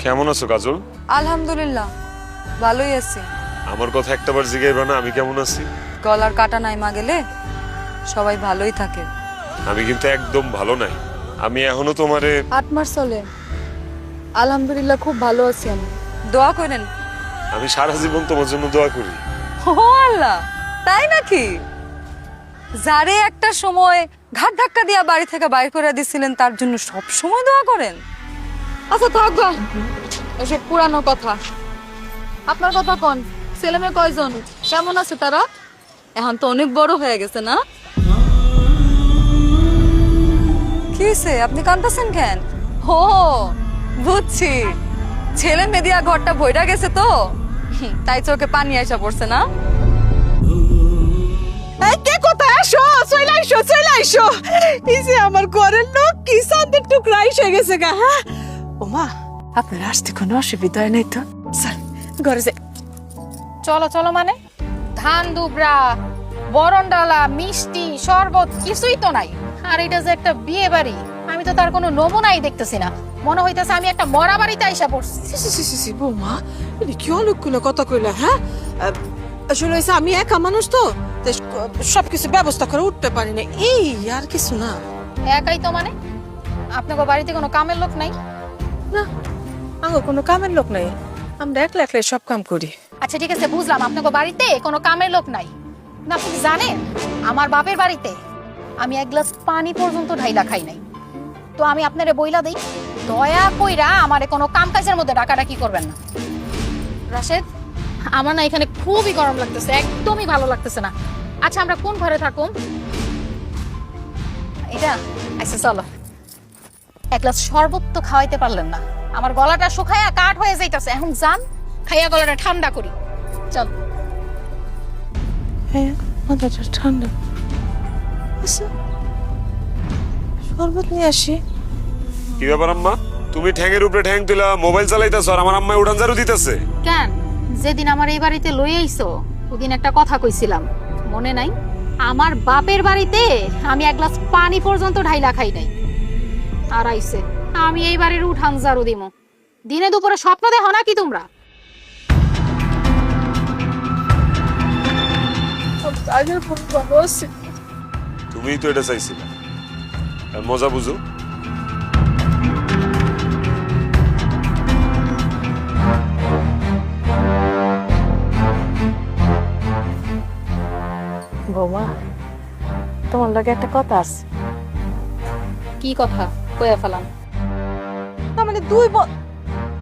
কেমন আছো কাজল? আলহামদুলিল্লাহ ভালোই আছি। আমার কথা একটাবার জিজ্ঞাসা না, আমি কেমন আছি? গলার কাটা নাইমা গেলে সবাই ভালোই থাকে। আমি কিন্তু একদম ভালো নাই। আমি এখনো তোমারে 8 মাস চলে, আলহামদুলিল্লাহ খুব ভালো আছি। আমি দোয়া করেন। আমি সারা জীবন তোমার জন্য দোয়া করি। ও আল্লাহ, তাই নাকি? যারে একটা সময় ঘাট ধাক্কা দিয়া বাড়ি থেকে বাইর করে দিছিলেন তার জন্য সব সময় দোয়া করেন? আচ্ছা থাকবা, এসব পুরানো কথা। আপনার কথা কোন? ছেলে মেয়ে কয়জন? কেমন আছে তারা? এখন তো অনেক বড় হয়ে গেছে না? কি হয়েছে, আপনি কাঁদতেছেন কেন? হো বুঝছি, ছেলে মেয়ে দিয়া ঘরটা ভইরা গেছে তো তাই চোখে পানি আইসা পড়ছে না? এই কে কোথায়? আসো, চলে আইসো, চলে আইসো। এই যে আমার ঘরের লোক কি চাঁদের টুকরা এসে গেছে গা। হ্যাঁ ওমা, আপনার আসতে কোনো অসুবিধা হয় নাই তো? চল ঘরে যাই। চলো চলো মানে ধান দুবরা বরণ ডালা মিষ্টি শরবত কিছুই তো নাই। আর এটা যে একটা বিয়ে বাড়ি, আমি তো তার কোনো নমুনাই দেখতেছি না। মনে হইতেছে আমি একটা মরা বাড়িতে আইসা পড়ছি। সি বৌমা, এটা কি অলক্ষণে কথা কইলা? হ্যাঁ আসলে হয়েছে আমি একা মানুষ তো, তাই সবকিছু ব্যবস্থা করে উঠতে পারি না, এই আর কিছু না। একাই তো মানে? আপনাকে বাড়িতে কোনো কামের লোক নাই? না, আমার কোনো কামের লোক নাই, আমরা একলা একলাই সব কাম করি। আচ্ছা ঠিক আছে বুঝলাম, আপনাকে বাড়িতে কোনো কামের লোক নাই। না আপনি কি জানেন আমার বাপের বাড়িতে আমি এক গ্লাস পানি পর্যন্ত ঢাইলা খাই নাই। তো আমি আপনারে বইলা দেই, দয়া কইরা আমারে কোনো কাম কাজের মধ্যে ডাকাডাকি করবেন না। রাশেদ, আমার না এখানে খুবই গরম লাগতেছে, একদমই ভালো লাগতেছে না। আচ্ছা আমরা কোন ঘরে থাকুম? এটা আচ্ছা চলো, এক গ্লাস শরবত তো খাওয়াইতে পারলেন না, আমার গলাটা শুকায়া কাঠ হয়ে যাইতাছে। এখন যান, খাইয়া গলাটা ঠান্ডা করি। চল। হ্যাঁ মাথাটা ঠান্ডা। আচ্ছা শরবত নিয়ে আসি। কি ব্যাপার আম্মা? তুমি ঠ্যাঙের উপরে ঠ্যাং তুলা মোবাইল চালাইতেছো আর আমার আম্মা উঠান ঝাড়ু দিতেছে কেন? যেদিন আমার এই বাড়িতে লই আইছো ওদিন একটা কথা কইছিলাম, মনে নাই? আমার বাপের বাড়িতে আমি এক গ্লাস পানি পর্যন্ত ঢাইলা খাই নাই। আর আইছে আমি এই বাড়ির উঠান ঝাড়ু দিমু। দিনে দুপুরে স্বপ্ন দেখো নাকি তোমরা? আগের ফোন ভালো আছে। তুমিই তো এটা চাইছিলে, আর মজা বুঝো। বৌমা, তোমার লগে একটা কথা আছে। কি কথা কইয়া ফেলাম? তার মানে